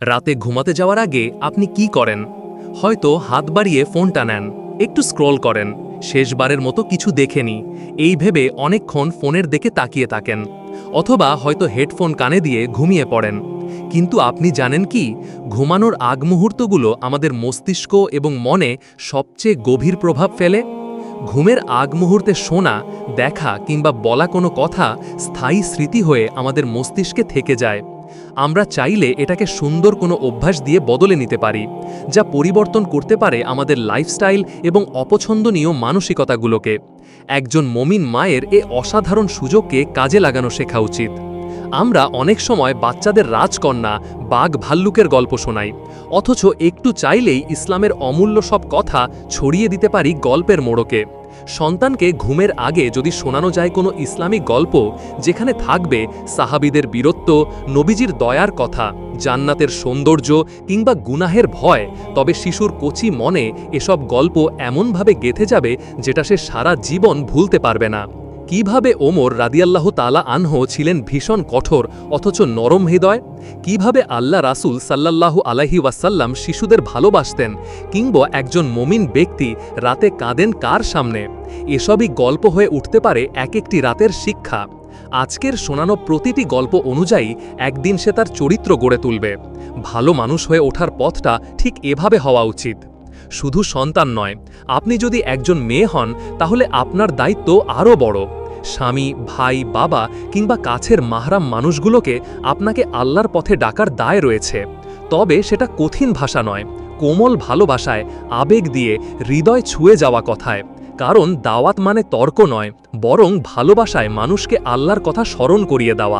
রাতে ঘুমাতে যাওয়ার আগে আপনি কি করেন? হয়তো হাত বাড়িয়ে ফোনটা নেন, একটু স্ক্রল করেন, শেষবারের মতো কিছু দেখেনি এই ভেবে অনেকক্ষণ ফোনের দিকে তাকিয়ে থাকেন। অথবা হয়তো হেডফোন কানে দিয়ে ঘুমিয়ে পড়েন। কিন্তু আপনি জানেন কি, ঘুমানোর আগ মুহূর্তগুলো আমাদের মস্তিষ্ক এবং মনে সবচেয়ে গভীর প্রভাব ফেলে। ঘুমের আগ মুহূর্তে শোনা, দেখা কিংবা বলা কোনো কথা স্থায়ী স্মৃতি হয়ে আমাদের মস্তিষ্কে থেকে যায়। আমরা চাইলে এটাকে সুন্দর কোনো অভ্যাস দিয়ে বদলে নিতে পারি, যা পরিবর্তন করতে পারে আমাদের লাইফস্টাইল এবং অপছন্দনীয় মানসিকতাগুলোকে। একজন মমিন মায়ের এ অসাধারণ সুযোগকে কাজে লাগানো শেখা উচিত। আমরা অনেক সময় বাচ্চাদের রাজকন্যা, বাঘ ভাল্লুকের গল্প শোনাই, অথচ একটু চাইলেই ইসলামের অমূল্য সব কথা ছড়িয়ে দিতে পারি গল্পের মোড়কে। সন্তানকে ঘুমের আগে যদি শোনানো যায় কোনো ইসলামিক গল্প, যেখানে থাকবে সাহাবীদের বীরত্ব, নবীজির দয়ার কথা, জান্নাতের সৌন্দর্য কিংবা গুনাহের ভয়, তবে শিশুর কচি মনে এসব গল্প এমনভাবে গেঁথে যাবে যেটা সে সারা জীবন ভুলতে পারবে না। কিভাবে ওমর রাদিয়াল্লাহু তাআলা আনহু ছিলেন ভীষণ কঠোর অথচ নরম হৃদয়, কিভাবে আল্লাহ রাসূল সাল্লাল্লাহু আলাইহি ওয়াসাল্লাম শিশুদের ভালোবাসতেন, কিংবা একজন মুমিন ব্যক্তি রাতে কাঁদেন কার সামনে, এসবই গল্প হয়ে উঠতে পারে এক একটি রাতের শিক্ষা। আজকের শোনানো প্রতিটি গল্প অনুযায়ী একদিন সে তার চরিত্র গড়ে তুলবে। ভালো মানুষ হয়ে ওঠার পথটা ঠিক এভাবে হওয়া উচিত। শুধু সন্তান নয়, আপনি যদি একজন মেয়ে হন তাহলে আপনার দায়িত্ব আরও বড়। স্বামী, ভাই, বাবা কিংবা কাছের মাহরাম মানুষগুলোকে আপনাকে আল্লাহর পথে ডাকার দায় রয়েছে। তবে সেটা কঠিন ভাষা নয়, কোমল ভালোবাসায়, আবেগ দিয়ে, হৃদয় ছুঁয়ে যাওয়া কথায়। কারণ দাওয়াত মানে তর্ক নয়, বরং ভালোবাসায় মানুষকে আল্লাহর কথা স্মরণ করিয়ে দেওয়া।